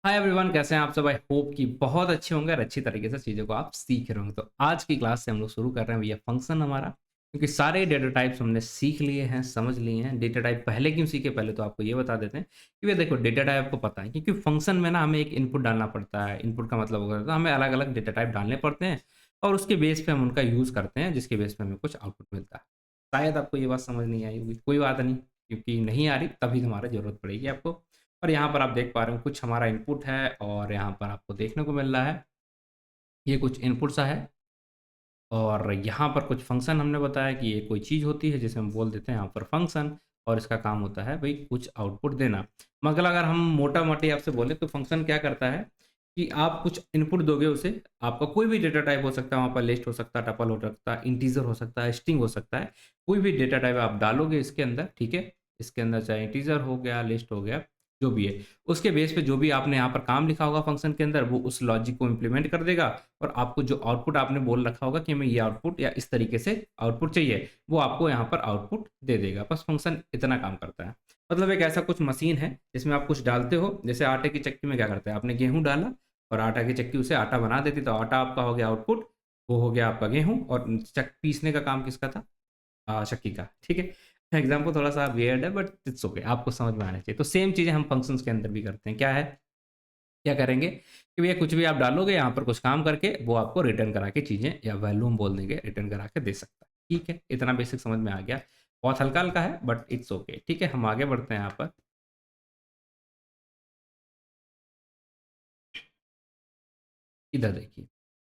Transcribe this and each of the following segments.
Hi everyone, कैसे हैं आप सब। आई होप कि बहुत अच्छे होंगे और अच्छी तरीके से चीज़ों को आप सीख रहे होंगे। तो आज की क्लास से हम लोग शुरू कर रहे हैं भैया फंक्शन हमारा, क्योंकि सारे डेटा टाइप्स हमने सीख लिए हैं, समझ लिए हैं। डेटा टाइप पहले क्यों सीखे, पहले तो आपको ये बता देते हैं कि भैया देखो, डेटा टाइप आपको पता है क्योंकि फंक्शन में ना हमें एक इनपुट डालना पड़ता है। इनपुट का मतलब होता है हमें अलग अलग डेटा टाइप डालने पड़ते हैं और उसके बेस पे हम उनका यूज़ करते हैं, जिसके बेस पे हमें कुछ आउटपुट मिलता है। शायद आपको ये बात समझ नहीं आई होगी, कोई बात नहीं, क्योंकि नहीं आ रही तभी हमारा ज़रूरत पड़ेगी आपको। और यहाँ पर आप देख पा रहे हो कुछ हमारा इनपुट है और यहाँ पर आपको देखने को मिल रहा है ये कुछ इनपुट सा है। और यहाँ पर कुछ फंक्शन हमने बताया कि ये कोई चीज़ होती है जिसे हम बोल देते हैं यहाँ पर फंक्शन, और इसका काम होता है भाई कुछ आउटपुट देना। मगर अगर हम मोटा मोटी आपसे बोले तो फंक्शन क्या करता है कि आप कुछ इनपुट दोगे उसे, आपका कोई भी डेटा टाइप हो सकता है, वहाँ पर लिस्ट हो सकता है, टपल हो सकता है, इंटीजर हो सकता है, स्ट्रिंग हो सकता है। कोई भी डेटा टाइप आप डालोगे इसके अंदर, ठीक है। इसके अंदर चाहे इंटीजर हो गया, लिस्ट हो गया, जो भी है, उसके बेस पे जो भी आपने यहाँ पर काम लिखा होगा फंक्शन के अंदर, वो उस लॉजिक को इम्प्लीमेंट कर देगा। और आपको जो आउटपुट आपने बोल रखा होगा कि हमें ये आउटपुट या इस तरीके से आउटपुट चाहिए, वो आपको यहाँ पर आउटपुट दे देगा। बस फंक्शन इतना काम करता है। मतलब एक ऐसा कुछ मशीन है जिसमें आप कुछ डालते हो, जैसे आटे की चक्की में क्या करते हैं, आपने गेहूँ डाला और आटा की चक्की उसे आटा बना देती, तो आटा आपका हो गया आउटपुट, वो हो गया आपका गेहूँ। और पीसने का काम किसका था, शक्की का, ठीक है। एग्जाम्पल थोड़ा सा वियर्ड है बट इट्स ओके, आपको समझ में आना चाहिए। तो सेम चीज़ें हम फंक्शंस के अंदर भी करते हैं। क्या है, क्या करेंगे कि भैया कुछ भी आप डालोगे यहाँ पर कुछ काम करके, वो आपको रिटर्न करा के चीज़ें या वैल्यू हम बोल देंगे रिटर्न करा के दे सकता है। ठीक है, इतना बेसिक समझ में आ गया। बहुत हल्का हल्का है बट इट्स ओके। ठीक है, हम आगे बढ़ते हैं यहाँ पर। इधर देखिए,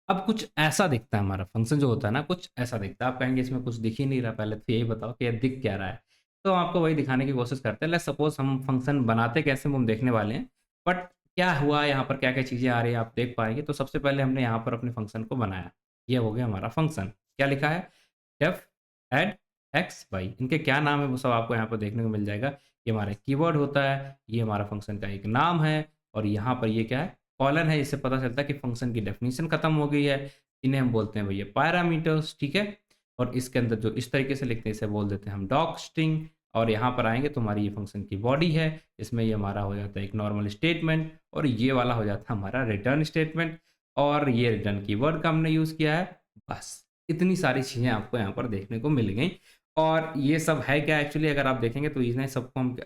अब कुछ ऐसा दिखता है हमारा फंक्शन जो होता है ना, कुछ ऐसा दिखता है। आप कहेंगे इसमें कुछ दिख ही नहीं रहा, पहले तो यही बताओ कि ये दिख क्या रहा है। तो हम आपको वही दिखाने की कोशिश करते हैं। लेट्स सपोज हम फंक्शन बनाते कैसे वो हम देखने वाले हैं। बट क्या हुआ यहाँ पर, क्या क्या चीज़ें आ रही है आप देख पाएंगे। तो सबसे पहले हमने यहाँ पर अपने फंक्शन को बनाया, ये हो गया हमारा फंक्शन। क्या लिखा है, डेफ एड एक्स वाई। इनके क्या नाम है वो सब आपको यहाँ पर देखने को मिल जाएगा। ये हमारा कीवर्ड होता है, ये हमारा फंक्शन का एक नाम है। और यहाँ पर ये क्या है, कॉलन है। इससे पता चलता है कि फंक्शन की डेफिनेशन खत्म हो गई है। इन्हें हम बोलते हैं भैया पैरामीटर्स, ठीक है। और इसके अंदर जो इस तरीके से लिखते हैं इसे बोल देते हैं हम डॉक स्ट्रिंग। और यहाँ पर आएंगे तो हमारी ये फंक्शन की बॉडी है। इसमें ये हमारा हो जाता है एक नॉर्मल स्टेटमेंट, और ये वाला हो जाता है हमारा रिटर्न स्टेटमेंट। और ये रिटर्न कीवर्ड का हमने यूज़ किया है। बस इतनी सारी चीज़ें आपको यहाँ पर देखने को मिल गई। और ये सब है क्या एक्चुअली, अगर आप देखेंगे तो इन्हें सबको हम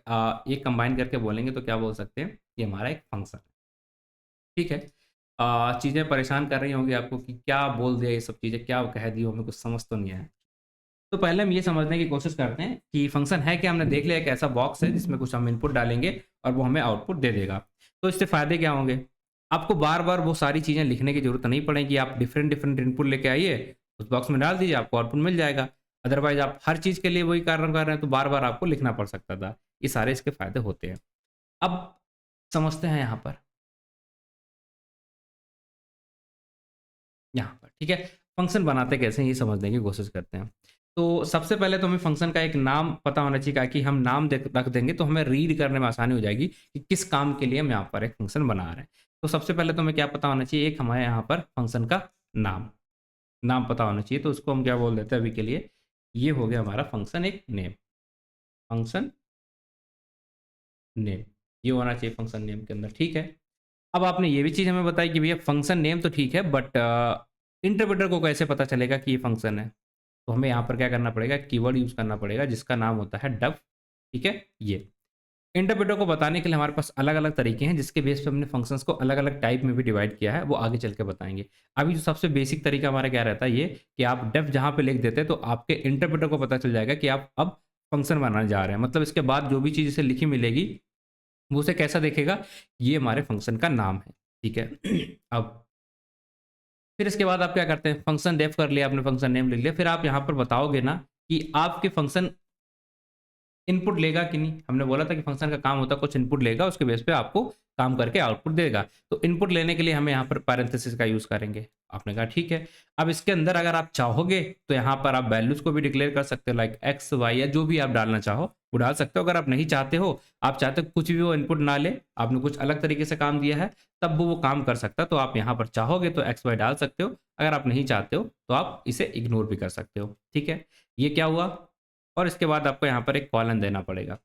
एक कंबाइन करके बोलेंगे तो क्या बोल सकते हैं, ये हमारा एक फंक्शन है। ठीक है। चीज़ें परेशान कर रही होंगी आपको कि क्या बोल दिया, ये सब चीज़ें क्या कह दी, हमें कुछ समझ तो नहीं आया। तो पहले हम ये समझने की कोशिश करते हैं कि फंक्शन है क्या। हमने देख लिया एक ऐसा बॉक्स है जिसमें कुछ हम इनपुट डालेंगे और वो हमें आउटपुट दे देगा। तो इससे फ़ायदे क्या होंगे, आपको बार बार वो सारी चीज़ें लिखने की ज़रूरत नहीं पड़ेगी। आप डिफरेंट डिफरेंट इनपुट लेके आइए, उस बॉक्स में डाल दीजिए, आपको आउटपुट मिल जाएगा। अदरवाइज आप हर चीज़ के लिए वही कार्य कर रहे हैं तो बार बार आपको लिखना पड़ सकता था। ये सारे इसके फ़ायदे होते हैं। अब समझते हैं यहाँ पर, यहाँ पर ठीक है, फंक्शन बनाते कैसे हैं ये समझने की कोशिश करते हैं। तो सबसे पहले तो हमें फंक्शन का एक नाम पता होना चाहिए, ताकि हम नाम रख देंगे तो हमें रीड करने में आसानी हो जाएगी कि किस काम के लिए हम यहाँ पर एक फंक्शन बना रहे हैं। तो सबसे पहले तो हमें क्या पता होना चाहिए, एक हमारे यहाँ पर फंक्शन का नाम, नाम पता होना चाहिए। तो उसको हम क्या बोल देते हैं अभी के लिए, ये हो गया हमारा फंक्शन एक नेम, फंक्शन नेम, ये होना चाहिए फंक्शन नेम के अंदर, ठीक है। अब आपने ये भी चीज़ हमें बताई कि भैया फंक्शन नेम तो ठीक है, बट इंटरप्रेटर को कैसे पता चलेगा कि ये फंक्शन है। तो हमें यहाँ पर क्या करना पड़ेगा, कीवर्ड यूज़ करना पड़ेगा जिसका नाम होता है डब, ठीक है। ये इंटरप्रेटर को बताने के लिए हमारे पास अलग अलग तरीके हैं, जिसके बेस पे हमने फंक्शंस को अलग अलग टाइप में भी डिवाइड किया है, वो आगे चल के बताएंगे। अभी जो सबसे बेसिक तरीका हमारा क्या रहता है, ये कि आप डेफ जहाँ पे लिख देते हैं तो आपके इंटरप्रेटर को पता चल जाएगा कि आप अब फंक्शन बनाने जा रहे हैं। मतलब इसके बाद जो भी चीज़ इसे लिखी मिलेगी वो उसे कैसा देखेगा, ये हमारे फंक्शन का नाम है, ठीक है। अब फिर इसके बाद आप क्या करते हैं, फंक्शन डेफ कर लिया आपने, फंक्शन नेम लिख लिया, फिर आप यहाँ पर बताओगे ना कि आपके फंक्शन इनपुट लेगा कि नहीं। हमने बोला था कि फंक्शन का काम होता है कुछ इनपुट लेगा, उसके बेस पे आपको काम करके आउटपुट देगा। तो इनपुट लेने के लिए हमें यहाँ पर पैरेंथेसिस का यूज़ करेंगे। आपने कहा ठीक है। अब इसके अंदर अगर आप चाहोगे तो यहाँ पर आप वैल्यूज को भी डिक्लेयर कर सकते हो, लाइक एक्स वाई या जो भी आप डालना चाहो वो डाल सकते हो। अगर आप नहीं चाहते हो, आप चाहते हो कुछ भी वो इनपुट ना ले, आपने कुछ अलग तरीके से काम दिया है, तब वो काम कर सकता है। तो आप यहाँ पर चाहोगे तो एक्स वाई डाल सकते हो, अगर आप नहीं चाहते हो तो आप इसे इग्नोर भी कर सकते हो, ठीक है। ये क्या हुआ, और इसके बाद आपको यहाँ पर एक कॉलन देना पड़ेगा।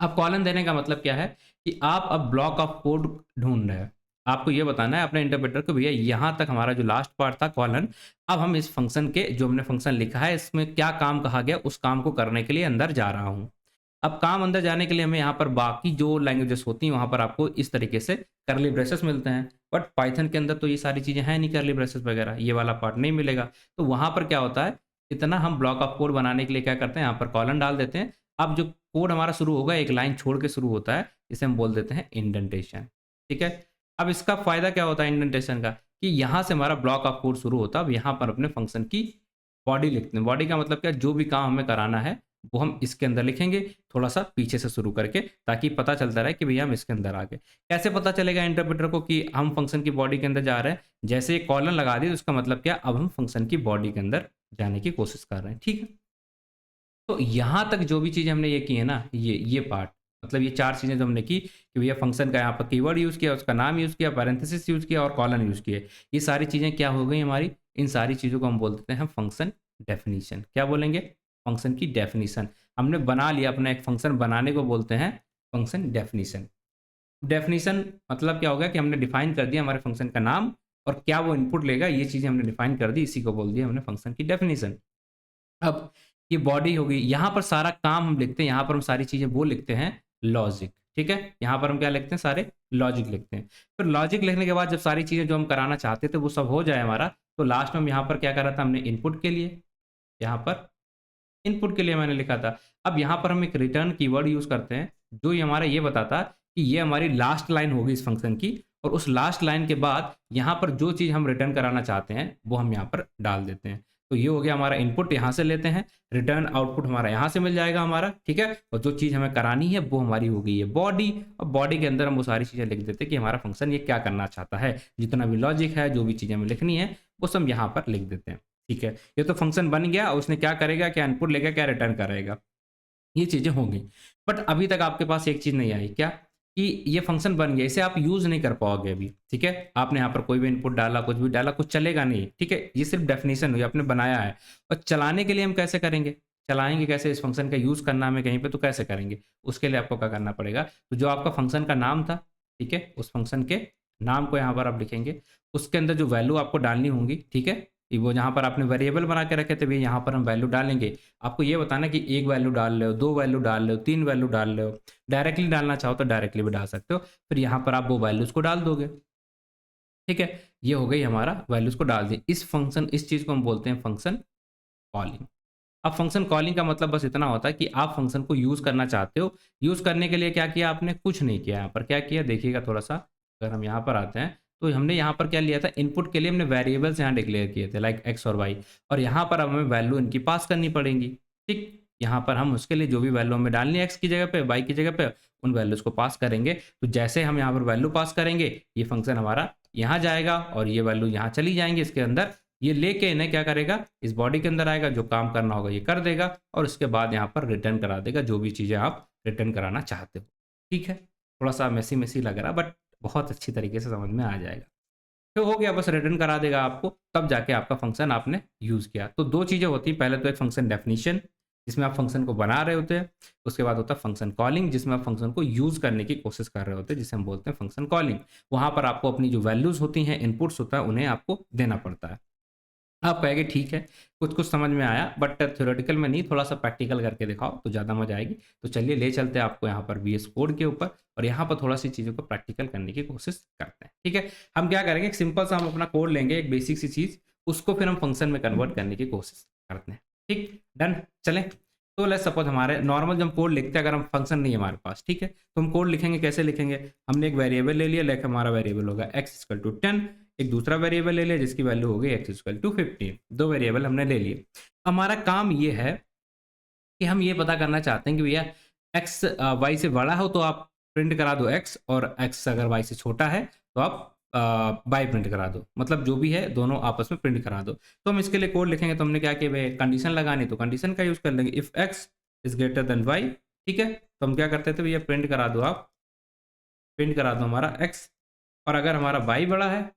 अब कॉलन देने का मतलब क्या है कि आप अब ब्लॉक ऑफ कोड ढूँढ रहे हैं। आपको ये बताना है अपने इंटरप्रेटर को भैया यहाँ तक हमारा जो लास्ट पार्ट था कॉलन, अब हम इस फ़ंक्शन के जो हमने फ़ंक्शन लिखा है इसमें क्या काम कहा गया उस काम को करने के लिए अंदर जा रहा हूँ। अब काम अंदर जाने के लिए हमें यहाँ पर बाकी जो लैंग्वेजेस होती हैं वहाँ पर आपको इस तरीके से कर्ली ब्रेसेस मिलते हैं। बट पाइथन के अंदर तो ये सारी चीज़ें हैं नहीं कर्ली ब्रेसेस वगैरह, ये वाला पार्ट नहीं मिलेगा। तो वहाँ पर क्या होता है, इतना हम ब्लॉक ऑफ कोड बनाने के लिए क्या करते हैं यहाँ पर कॉलन डाल देते हैं। अब जो कोड हमारा शुरू होगा एक लाइन छोड़ के शुरू होता है, इसे हम बोल देते हैं इंडेंटेशन, ठीक है? अब इसका फ़ायदा क्या होता है इंडेंटेशन का कि यहाँ से हमारा ब्लॉक ऑफ कोड शुरू होता है। अब यहाँ पर अपने फंक्शन की बॉडी लिखते हैं। बॉडी का मतलब क्या है, जो भी काम हमें कराना है वो हम इसके अंदर लिखेंगे, थोड़ा-सा पीछे से शुरू करके ताकि पता चलता रहे कि भैया हम इसके अंदर आ गए। कैसे पता चलेगा इंटरप्रेटर को कि हम फंक्शन की बॉडी के अंदर जा रहे हैं? जैसे ये कॉलन लगा दी तो उसका मतलब क्या, अब हम फंक्शन की बॉडी के अंदर जाने की कोशिश कर रहे हैं, ठीक है? तो यहाँ तक जो भी चीज़ें हमने ये की है ना, ये पार्ट मतलब ये 4 चीज़ें जो हमने की कि भैया फंक्शन का यहाँ पर कीवर्ड यूज़ किया, उसका नाम यूज़ किया, पैरेंथेसिस यूज़ किया और कॉलन यूज़ किए। ये सारी चीज़ें क्या हो गई हमारी? इन सारी चीज़ों को हम बोल देते हैं फंक्शन डेफिनिशन। क्या बोलेंगे? फंक्शन की डेफिनिशन। हमने बना लिया, अपना एक फंक्शन बनाने को बोलते हैं फंक्शन डेफिनिशन। डेफिनिशन मतलब क्या हो गया कि हमने डिफाइन कर दिया हमारे फंक्शन का नाम और क्या वो इनपुट लेगा, ये चीज़ें हमने डिफाइन कर दी, इसी को बोल दिया हमने फंक्शन की डेफिनिशन। अब ये बॉडी हो गई, यहाँ पर सारा काम हम लिखते हैं, यहाँ पर हम सारी चीज़ें वो लिखते हैं लॉजिक, ठीक है? यहाँ पर हम क्या लिखते हैं, सारे लॉजिक लिखते हैं। फिर लॉजिक लिखने के बाद जब सारी चीज़ें जो हम कराना चाहते थे वो सब हो जाए हमारा, तो लास्ट में हम यहाँ पर क्या करा था हमने इनपुट के लिए, यहाँ पर इनपुट के लिए मैंने लिखा था। अब यहाँ पर हम एक रिटर्न कीवर्ड यूज़ करते हैं, जो ये हमारा ये बताता कि ये हमारी लास्ट लाइन होगी इस फंक्शन की और उस लास्ट लाइन के बाद यहाँ पर जो चीज़ हम रिटर्न कराना चाहते हैं, वो हम यहाँ पर डाल देते हैं। तो ये हो गया हमारा इनपुट, यहाँ से लेते हैं, रिटर्न आउटपुट हमारा यहाँ से मिल जाएगा हमारा, ठीक है? और जो चीज़ हमें करानी है वो हमारी हो गई है बॉडी और बॉडी के अंदर हम वो सारी चीज़ें लिख देते हैं कि हमारा फंक्शन ये क्या करना चाहता है। जितना भी लॉजिक है, जो भी चीज़ें हमें लिखनी है, वो सब यहाँ पर लिख देते हैं, ठीक है? ये तो फंक्शन बन गया, उसने क्या करेगा, क्या इनपुट लेगा, क्या रिटर्न करेगा, ये चीज़ें होंगी। बट अभी तक आपके पास एक चीज़ नहीं आई, क्या? कि ये फंक्शन बन गया, इसे आप यूज़ नहीं कर पाओगे अभी, ठीक है? आपने यहाँ पर कोई भी इनपुट डाला, कुछ भी डाला, कुछ चलेगा नहीं, ठीक है? ये सिर्फ़ डेफ़िनिशन हुई, आपने बनाया है और चलाने के लिए हम कैसे करेंगे? चलाएँगे कैसे? इस फंक्शन का यूज़ करना हमें कहीं पे, तो कैसे करेंगे? उसके लिए आपको क्या करना पड़ेगा? तो जो आपका फंक्शन का नाम था, ठीक है? उस फंक्शन के नाम को यहाँ पर आप लिखेंगे, उसके अंदर जो वैल्यू आपको डालनी होंगी, ठीक है? कि वो जहाँ पर आपने वेरिएबल बना के रखे थे, भई यहाँ पर हम वैल्यू डालेंगे। आपको ये बताना है कि 1 वैल्यू डाल रहे हो, 2 वैल्यू डाल रहे हो, 3 वैल्यू डाल रहे हो। डायरेक्टली डालना चाहो तो डायरेक्टली भी डाल सकते हो। फिर यहाँ पर आप वो वैल्यूज़ को डाल दोगे, ठीक है? ये हो गई हमारा वैल्यूज़ को डाल दी। इस चीज़ को हम बोलते हैं फंक्शन कॉलिंग। अब फंक्शन कॉलिंग का मतलब बस इतना होता है कि आप फंक्शन को यूज़ करना चाहते हो। यूज़ करने के लिए क्या किया आपने? कुछ नहीं किया यहाँ पर। क्या किया? देखिएगा थोड़ा-सा, अगर हम यहाँ पर आते हैं, तो हमने यहाँ पर क्या लिया था? इनपुट के लिए हमने वेरिएबल्स यहाँ डिक्लेयर किए थे लाइक एक्स और वाई और यहाँ पर अब हमें वैल्यू इनकी पास करनी पड़ेंगी, ठीक? यहाँ पर हम उसके लिए जो भी वैल्यू हमें डालनी है एक्स की जगह पे, वाई की जगह पे, उन वैल्यूज़ को पास करेंगे। तो जैसे हम यहाँ पर वैल्यू पास करेंगे, ये फंक्शन हमारा यहाँ जाएगा और ये वैल्यू यहाँ चली जाएँगी इसके अंदर। ये लेके इन्हें क्या करेगा, इस बॉडी के अंदर आएगा, जो काम करना होगा ये कर देगा और उसके बाद यहाँ पर रिटर्न करा देगा जो भी चीज़ें आप रिटर्न कराना चाहते हो। ठीक है? थोड़ा-सा मेसी-मेसी लग रहा है बट बहुत अच्छी तरीके से समझ में आ जाएगा। तो हो गया, बस रिटर्न करा देगा आपको, तब जाके आपका फंक्शन आपने यूज़ किया। तो 2 चीज़ें होती हैं, पहले तो एक फंक्शन डेफिनिशन जिसमें आप फंक्शन को बना रहे होते हैं, उसके बाद होता है फंक्शन कॉलिंग जिसमें आप फंक्शन को यूज़ करने की कोशिश कर रहे होते हैं, जिसे हम बोलते हैं फंक्शन कॉलिंग। वहाँ पर आपको अपनी जो वैल्यूज़ होती हैं, इनपुट्स होता है, उन्हें आपको देना पड़ता है। आप कहेंगे ठीक है, कुछ-कुछ समझ में आया बट थ्योरेटिकल में नहीं, थोड़ा-सा प्रैक्टिकल करके दिखाओ तो ज़्यादा मज़ा आएगी। तो चलिए ले चलते हैं आपको यहाँ पर वीएस कोड के ऊपर और यहाँ पर थोड़ा-सी चीज़ों को प्रैक्टिकल करने की कोशिश करते हैं, ठीक है? हम क्या करेंगे, एक सिंपल सा हम अपना कोड लेंगे, एक बेसिक सी चीज़, उसको फिर हम फंक्शन में कन्वर्ट करने की कोशिश करते हैं, ठीक? डन? चलें? तो लेट्स सपोज़ हमारे नॉर्मल जब हम कोड लिखते हैं, अगर हम फंक्शन नहीं है हमारे पास, ठीक है? तो हम कोड लिखेंगे, कैसे लिखेंगे? हमने एक वेरिएबल ले लिया, लाइक हमारा वेरिएबल होगा x=10, एक दूसरा वेरिएबल ले लिया जिसकी वैल्यू हो गई x=15, 2 वेरिएबल हमने ले लिए। हमारा काम ये है कि हम ये पता करना चाहते हैं कि भैया x y से बड़ा हो तो आप प्रिंट करा दो x और x अगर y से छोटा है तो आप y प्रिंट करा दो। मतलब जो भी है दोनों आपस में प्रिंट करा दो। तो हम इसके लिए कोड लिखेंगे, तो हमने क्या किया भई, कंडीशन लगानी तो कंडीशन का यूज़ कर लेंगे, if x is greater than y, ठीक है? तो हम क्या करते थे भैया, प्रिंट करा दो आप, प्रिंट करा दो हमारा x और अगर हमारा y बड़ा है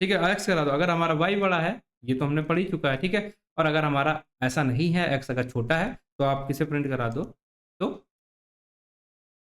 ठीक है, एक्स करा दो। अगर हमारा y बड़ा है, ये तो हमने पढ़ ही चुका है, ठीक है। और अगर हमारा ऐसा नहीं है, एक्स अगर छोटा है, तो आप किसे प्रिंट करा दो, तो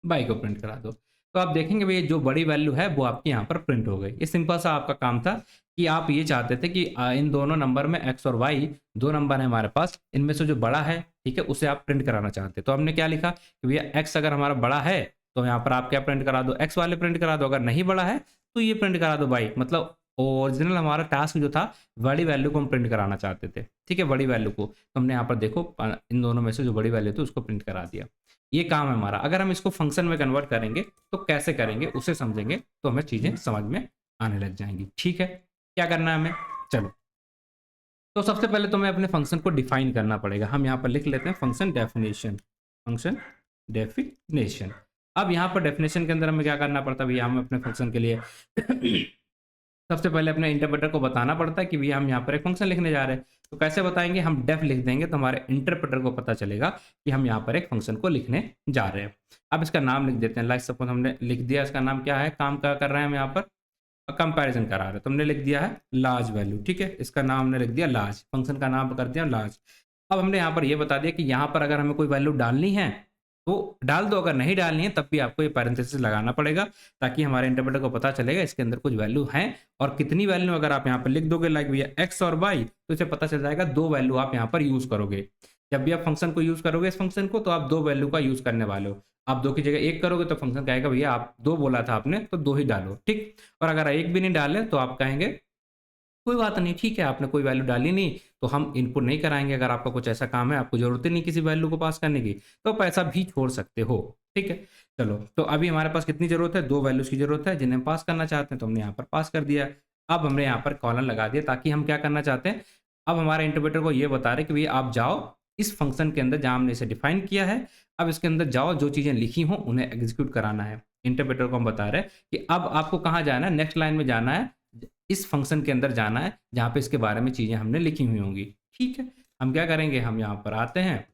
बाई को प्रिंट करा दो। तो आप देखेंगे भई जो बड़ी वैल्यू है वो आपकी यहाँ पर प्रिंट हो गई। ये सिंपल सा आपका काम था कि आप ये चाहते थे कि इन दोनों नंबर में एक्स और वाई 2 नंबर है हमारे पास, इनमें से जो बड़ा है, ठीक है, उसे आप प्रिंट कराना चाहते हैं। तो हमने क्या लिखा कि भैया एक्स अगर हमारा बड़ा है, तो यहाँ पर आप क्या प्रिंट करा दो, एक्स वाले प्रिंट करा दो, अगर नहीं बड़ा है, तो ये प्रिंट करा दो वाई। मतलब ओरिजिनल हमारा टास्क जो था, बड़ी वैल्यू को हम प्रिंट कराना चाहते थे, ठीक है, बड़ी वैल्यू को। तो हमने यहाँ पर देखो इन दोनों में से जो बड़ी वैल्यू थी उसको प्रिंट करा दिया। ये काम है हमारा। अगर हम इसको फंक्शन में कन्वर्ट करेंगे तो कैसे करेंगे उसे समझेंगे, तो हमें चीजें समझ में आने लग जाएंगी, ठीक है। क्या करना है हमें, चलो। तो सबसे पहले तो हमें अपने फंक्शन को डिफाइन करना पड़ेगा। हम यहाँ पर लिख लेते हैं फंक्शन डेफिनेशन, फंक्शन डेफिनेशन। अब यहाँ पर डेफिनेशन के अंदर हमें क्या करना पड़ता है भैया, हम अपने फंक्शन के लिए सबसे पहले अपने इंटरप्रेटर को बताना पड़ता है कि भैया हम यहाँ पर एक फंक्शन लिखने जा रहे हैं। तो कैसे बताएंगे, हम डेफ लिख देंगे तो हमारे इंटरप्रेटर को पता चलेगा कि हम यहाँ पर एक फंक्शन को लिखने जा रहे हैं। अब इसका नाम लिख देते हैं। लाइक सपोज हमने लिख दिया, इसका नाम क्या है, काम क्या कर रहे हैं हम यहाँ पर, कंपैरिजन करा रहे हैं, तो हमने लिख दिया है लार्ज वैल्यू, ठीक है। इसका नाम हमने लिख दिया लार्ज, फंक्शन का नाम कर दिया लार्ज। अब हमने यहाँ पर ये बता दिया कि यहाँ पर अगर हमें कोई वैल्यू डालनी है तो डाल दो, अगर नहीं डालनी है तब भी आपको ये पैरेंथेसिस लगाना पड़ेगा, ताकि हमारे इंटरप्रेटर को पता चलेगा इसके अंदर कुछ वैल्यू है। और कितनी वैल्यू अगर आप यहाँ पर लिख दोगे लाइक भैया एक्स और वाई, तो इसे पता चल जाएगा 2 वैल्यू आप यहाँ पर यूज करोगे। जब भी आप फंक्शन को यूज करोगे इस फंक्शन को, तो आप 2 वैल्यू का यूज करने वाले हो। आप 2 की जगह 1 करोगे तो फंक्शन कहेगा भैया आप 2 बोला था आपने, तो 2 ही डालो, ठीक। और अगर 1 भी नहीं डाले तो आप कहेंगे कोई बात नहीं, ठीक है, आपने कोई वैल्यू डाली नहीं तो हम इनपुट नहीं कराएंगे। अगर आपका कुछ ऐसा काम है, आपको जरूरत ही नहीं किसी वैल्यू को पास करने की, तो आप ऐसा भी छोड़ सकते हो, ठीक है। चलो, तो अभी हमारे पास कितनी जरूरत है, 2 वैल्यूज की जरूरत है जिन्हें हम पास करना चाहते हैं, तो हमने यहाँ पर पास कर दिया। अब हमने यहाँ पर कॉलन लगा दिया, ताकि हम क्या करना चाहते हैं, अब हमारे इंटरप्रेटर को ये बता रहे कि भैया आप जाओ इस फंक्शन के अंदर जहां हमने इसे डिफाइन किया है, अब इसके अंदर जाओ, जो चीजें लिखी हों उन्हें एग्जीक्यूट कराना है। इंटरप्रेटर को हम बता रहे हैं कि अब आपको कहाँ जाना है, नेक्स्ट लाइन में जाना है, इस फंक्शन के अंदर जाना है जहां पे इसके बारे में चीजें हमने लिखी हुई होंगी, ठीक है। हम क्या करेंगे, हम यहाँ पर आते हैं,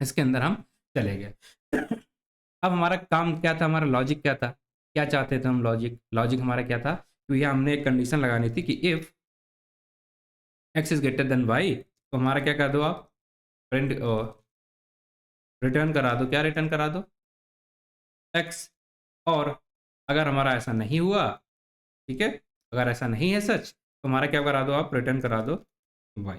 इसके अंदर हम चले गए। अब हमारा काम क्या था, हमारा लॉजिक क्या था, क्या चाहते थे हम, लॉजिक लॉजिक हमारा क्या था, तो यहाँ हमने एक कंडीशन लगानी थी कि if X is greater than Y, तो हमारा क्या कर दो आप, प्रिंट रिटर्न करा दो, क्या रिटर्न करा दो, एक्स। और अगर हमारा ऐसा नहीं हुआ, ठीक है, अगर ऐसा नहीं है सच, तो हमारा क्या करा दो आप, रिटर्न करा दो वाई।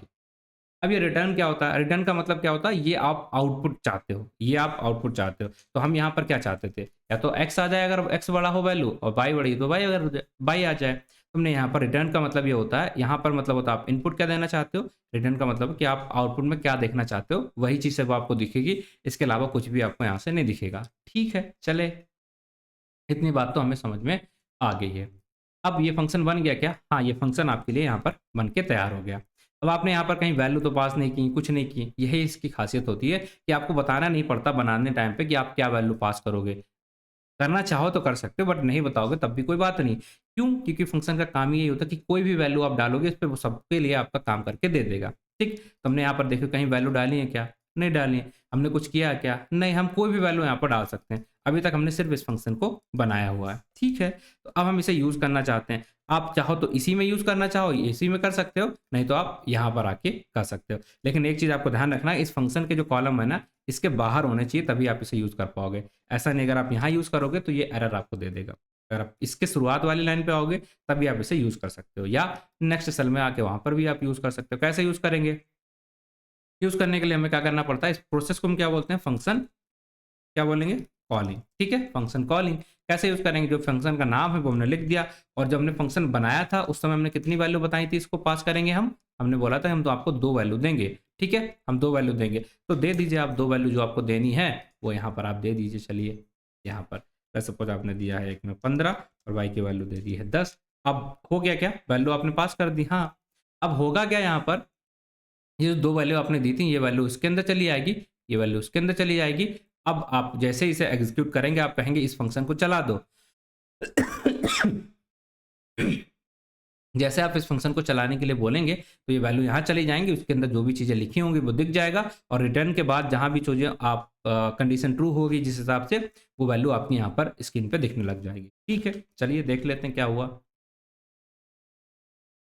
अब ये रिटर्न क्या होता है, रिटर्न का मतलब क्या होता है, ये आप आउटपुट चाहते हो, ये आप आउटपुट चाहते हो। तो हम यहाँ पर क्या चाहते थे, या तो एक्स आ जाए अगर एक्स बड़ा हो वैल्यू, और वाई बड़ी तो वाई, अगर वाई आ जाए। तुमने यहाँ पर रिटर्न का मतलब ये होता है, यहाँ पर मतलब होता है आप इनपुट क्या देना चाहते हो, रिटर्न का मतलब कि आप आउटपुट में क्या देखना चाहते हो, वही चीज़ सब आपको दिखेगी, इसके अलावा कुछ भी आपको यहाँ से नहीं दिखेगा, ठीक है। चले, इतनी बात तो हमें समझ में आ गई है। अब ये फंक्शन बन गया क्या, हाँ, ये फंक्शन आपके लिए यहाँ पर बन के तैयार हो गया। अब आपने यहाँ पर कहीं वैल्यू तो पास नहीं की, कुछ नहीं की, यही इसकी खासियत होती है कि आपको बताना नहीं पड़ता बनाने टाइम पे कि आप क्या वैल्यू पास करोगे। करना चाहो तो कर सकते हो, बट नहीं बताओगे तब भी कोई बात नहीं। क्यों, क्योंकि फंक्शन का काम ही यही होता है कि कोई भी वैल्यू आप डालोगे इस पे वो सबके लिए आपका काम करके दे देगा, ठीक। तो हमने यहाँ पर देखो कहीं वैल्यू डाली है क्या, नहीं डाली है। हमने कुछ किया क्या, नहीं, हम कोई भी वैल्यू यहाँ पर डाल सकते हैं। अभी तक हमने सिर्फ इस फंक्शन को बनाया हुआ है, ठीक है। तो अब हम इसे यूज करना चाहते हैं। आप चाहो तो इसी में यूज करना चाहो इसी में कर सकते हो, नहीं तो आप यहाँ पर आके कर सकते हो। लेकिन एक चीज आपको ध्यान रखना है, इस फंक्शन के जो कॉलम है ना, इसके बाहर होने चाहिए, तभी आप इसे यूज कर पाओगे। ऐसा नहीं, अगर आप यहाँ यूज करोगे तो ये एरर आपको दे देगा। अगर आप इसके शुरुआत वाली लाइन पे आओगे तभी आप इसे यूज कर सकते हो, या नेक्स्ट सेल में आके वहां पर भी आप यूज कर सकते हो। कैसे यूज करेंगे, यूज करने के लिए हमें क्या करना पड़ता है, इस प्रोसेस को हम क्या बोलते हैं, फंक्शन क्या बोलेंगे, कॉलिंग, ठीक है, फंक्शन कॉलिंग। कैसे यूज करेंगे, जो फंक्शन का नाम है वो हमने लिख दिया, और जब हमने फंक्शन बनाया था उस समय हमने कितनी वैल्यू बताई थी इसको पास करेंगे हम, हमने बोला था हम तो आपको 2 वैल्यू देंगे, ठीक है, हम 2 वैल्यू देंगे। तो दे दीजिए आप 2 वैल्यू जो आपको देनी है वो यहाँ पर आप दे दीजिए। चलिए यहाँ पर सपोज आपने दिया है एक में 15 और वाई की वैल्यू दे दी है 10। अब हो गया क्या, वैल्यू आपने पास कर दी, हाँ। अब होगा क्या, यहाँ पर ये जो 2 वैल्यू आपने दी थी, ये वैल्यू इसके अंदर चली आएगी, ये वैल्यू इसके अंदर चली जाएगी। अब आप जैसे इसे एग्जीक्यूट करेंगे, आप कहेंगे इस फंक्शन को चला दो। जैसे आप इस फंक्शन को चलाने के लिए बोलेंगे तो ये वैल्यू यहाँ चली जाएंगी, उसके अंदर जो भी चीज़ें लिखी होंगी वो दिख जाएगा, और रिटर्न के बाद जहाँ भी चीज़ें आप कंडीशन ट्रू होगी जिस हिसाब से, वो वैल्यू आपकी यहाँ पर स्क्रीन पे दिखने लग जाएगी, ठीक है। चलिए देख लेते हैं क्या हुआ।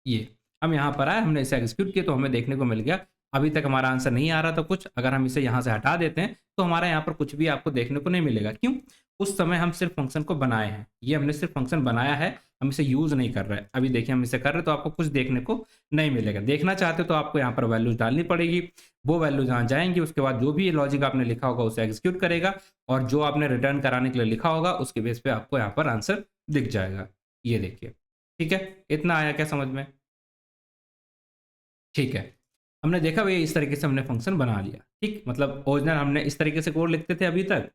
ये हम यहाँ पर आए, हमने इसे एग्जीक्यूट किया तो हमें देखने को मिल गया अभी तक हमारा आंसर नहीं आ रहा था कुछ। अगर हम इसे यहाँ से हटा देते हैं तो हमारा यहाँ पर कुछ भी आपको देखने को नहीं मिलेगा। क्यों? उस समय हम सिर्फ फंक्शन को बनाए हैं, ये हमने सिर्फ फंक्शन बनाया है, हम इसे यूज नहीं कर रहे हैं। अभी देखिए हम इसे कर रहे हैं तो आपको कुछ देखने को नहीं मिलेगा। देखना चाहते हो तो आपको यहाँ पर वैल्यूज डालनी पड़ेगी, वो वैल्यू जहाँ जाएंगी उसके बाद जो भी लॉजिक आपने लिखा होगा उसे एग्जीक्यूट करेगा और जो आपने रिटर्न कराने के लिए लिखा होगा उसके बेस पे आपको यहाँ पर आंसर दिख जाएगा। ये देखिए, ठीक है, इतना आया क्या समझ में? ठीक है, हमने देखा भई इस तरीके से हमने फंक्शन बना लिया, ठीक? मतलब ओरिजिनल हमने इस तरीके से कोड लिखते थे अभी तक।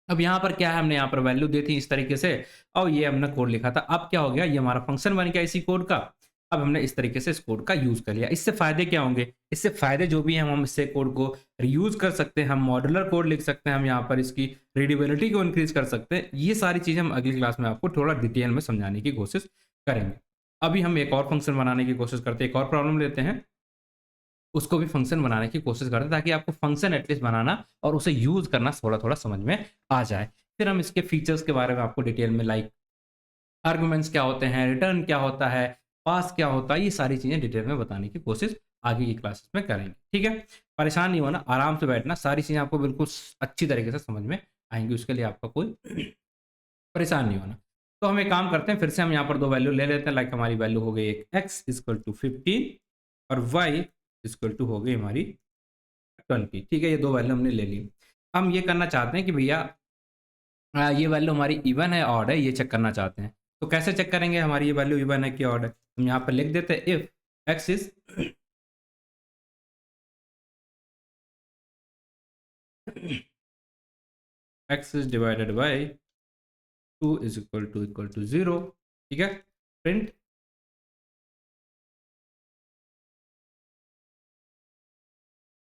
अब यहाँ पर क्या है, हमने यहाँ पर वैल्यू दी थी इस तरीके से और ये हमने कोड लिखा था। अब क्या हो गया, ये हमारा फंक्शन बन गया इसी कोड का। अब हमने इस तरीके से इस कोड का यूज़ कर लिया। इससे फ़ायदे क्या होंगे? इससे फ़ायदे जो भी हैं हम इससे कोड को रीयूज़ कर सकते हैं, हम मॉड्यूलर कोड लिख सकते हैं, हम यहाँ पर इसकी रीडेबिलिटी को इंक्रीज़ कर सकते हैं। ये सारी चीज़ें हम अगली क्लास में आपको थोड़ा डिटेल में समझाने की कोशिश करेंगे। अभी हम एक और फंक्शन बनाने की कोशिश करते हैं, एक और प्रॉब्लम लेते हैं। उसको भी फंक्शन बनाने की कोशिश करते हैं ताकि आपको फंक्शन एटलीस्ट बनाना और उसे यूज़ करना थोड़ा-थोड़ा समझ में आ जाए। फिर हम इसके फीचर्स के बारे में आपको डिटेल में लाइक आर्गुमेंट्स क्या होते हैं, रिटर्न क्या होता है, पास क्या होता है, ये सारी चीज़ें डिटेल में बताने की कोशिश आगे की क्लासेस में करेंगे। ठीक है? परेशान नहीं होना, आराम से बैठना, सारी चीज़ें आपको बिल्कुल अच्छी तरीके से समझ में आएँगी, उसके लिए आपका कोई परेशान नहीं होना। तो हम एक काम करते हैं, फिर से हम यहाँ पर 2 वैल्यू ले लेते हैं, लाइक हमारी वैल्यू हो गई एक x इक्वल टू 15 और y इक्वल टू हो गई हमारी 20। ठीक है, ये 2 वैल्यू हमने ले ली। हम ये करना चाहते हैं कि भैया ये वैल्यू हमारी इवन है, ऑड है, ये चेक करना चाहते हैं। तो कैसे चेक करेंगे हमारी ये वैल्यू इवन है कि ऑड है? हम यहाँ पर लिख देते हैं if x is x is divided by 2 is equal to 0। ठीक है, प्रिंट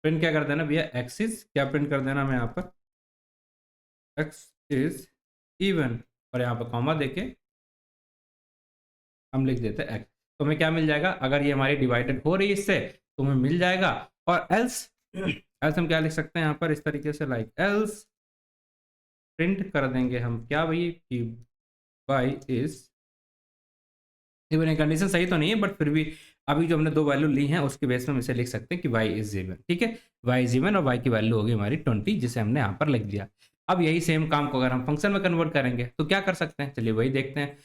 प्रिंट क्या कर देना भैया, x इज क्या प्रिंट कर देना हमें यहाँ पर, x इज इवन और यहाँ पर कॉमा देके हम लिख देते हैं x। तो हमें क्या मिल जाएगा, अगर ये हमारी डिवाइडेड हो रही है इससे तो हमें मिल जाएगा। और एल्स एल्स हम क्या लिख सकते हैं यहाँ पर इस तरीके से, लाइक एल्स प्रिंट कर देंगे हम क्या भाई कि y इज इवन। कंडीशन सही तो नहीं है बट फिर भी अभी जो हमने 2 वैल्यू ली हैं उसके बेस में हम इसे लिख सकते हैं कि y इज इवन। ठीक है, y इज इवन और y की वैल्यू होगी हमारी 20, जिसे हमने यहाँ पर लिख दिया। अब यही सेम काम को अगर हम फंक्शन में कन्वर्ट करेंगे तो क्या कर सकते हैं, चलिए वही देखते हैं।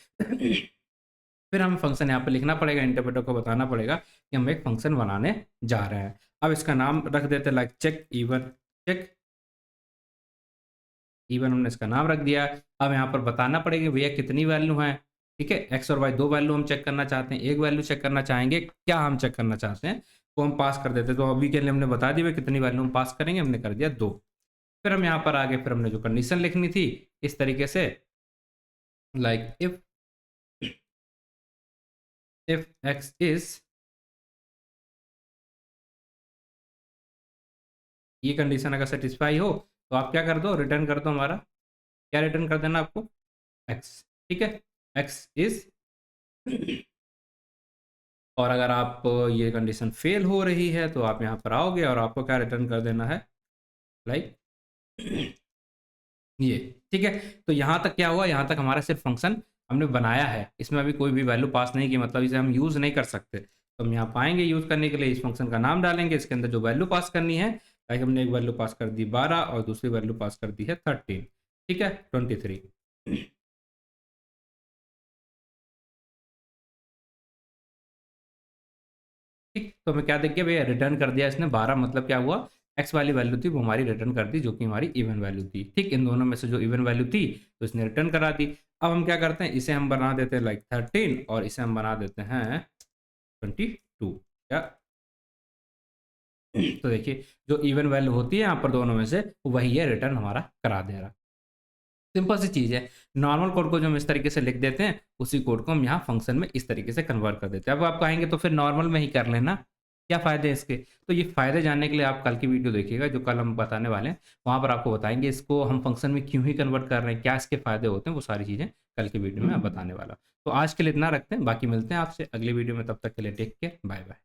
फिर हमें फंक्शन यहाँ पर लिखना पड़ेगा, इंटरप्रेटर को बताना पड़ेगा कि हम एक फंक्शन बनाने जा रहे हैं। अब इसका नाम रख देते हैं like check even. Check even हमने इसका नाम रख दिया। अब यहाँ पर बताना पड़ेगा भैया कितनी वैल्यू है। ठीक है, एक्स और वाई 2 वैल्यू हम चेक करना चाहते हैं, एक वैल्यू चेक करना चाहेंगे, क्या हम चेक करना चाहते हैं वो हम पास कर देते हैं। तो अभी के लिए हमने बता दिया कितनी वैल्यू हम पास करेंगे, हमने कर दिया 2। फिर हम यहाँ पर आगे फिर हमने जो कंडीशन लिखनी थी इस तरीके से, लाइक इफ एक्स इज, ये कंडीशन अगर सेटिस्फाई हो तो आप क्या कर दो, रिटर्न कर दो हमारा, क्या रिटर्न कर देना आपको, एक्स। ठीक है, एक्स इज और अगर आप ये कंडीशन फेल हो रही है तो आप यहाँ पर आओगे और आपको क्या रिटर्न कर देना है, लाइक ये। ठीक है, तो यहाँ तक क्या हुआ, यहाँ तक हमारा सिर्फ फंक्शन हमने बनाया है, इसमें अभी कोई भी वैल्यू पास नहीं की, मतलब इसे हम यूज़ नहीं कर सकते। तो हम यहाँ पाएंगे यूज़ करने के लिए इस फंक्शन का नाम डालेंगे, इसके अंदर जो वैल्यू पास करनी है, लाइक हमने एक वैल्यू पास कर दी 12 और दूसरी वैल्यू पास कर दी है 13। ठीक है, 23। ठीक, तो हमें क्या देख गया भैया, रिटर्न कर दिया इसने 12, मतलब क्या हुआ, एक्स वाली वैल्यू थी वो हमारी रिटर्न कर दी जो कि हमारी इवन वैल्यू थी। ठीक, इन दोनों में से जो इवन वैल्यू थी तो इसने रिटर्न करा दी। अब हम क्या करते हैं, इसे हम बना देते हैं लाइक 13 और इसे हम बना देते हैं 22। क्या तो देखिए जो इवन वैल्यू होती है यहाँ पर दोनों में से वही है रिटर्न हमारा करा दे रहा। सिंपल सी चीज़ है, नॉर्मल कोड को जो हम इस तरीके से लिख देते हैं उसी कोड को हम यहाँ फंक्शन में इस तरीके से कन्वर्ट कर देते हैं। अब आप कहेंगे तो फिर नॉर्मल में ही कर लेना, क्या फ़ायदे हैं इसके? तो ये फ़ायदे जानने के लिए आप कल की वीडियो देखिएगा जो कल हम बताने वाले हैं, वहाँ पर आपको बताएंगे इसको हम फंक्शन में क्यों ही कन्वर्ट कर रहे हैं, क्या इसके फ़ायदे होते हैं, वो सारी चीज़ें कल की वीडियो में आप बताने वाला। तो आज के लिए इतना रखते हैं, बाकी मिलते हैं आपसे अगली वीडियो में, तब तक के लिए टेक केयर, बाय बाय।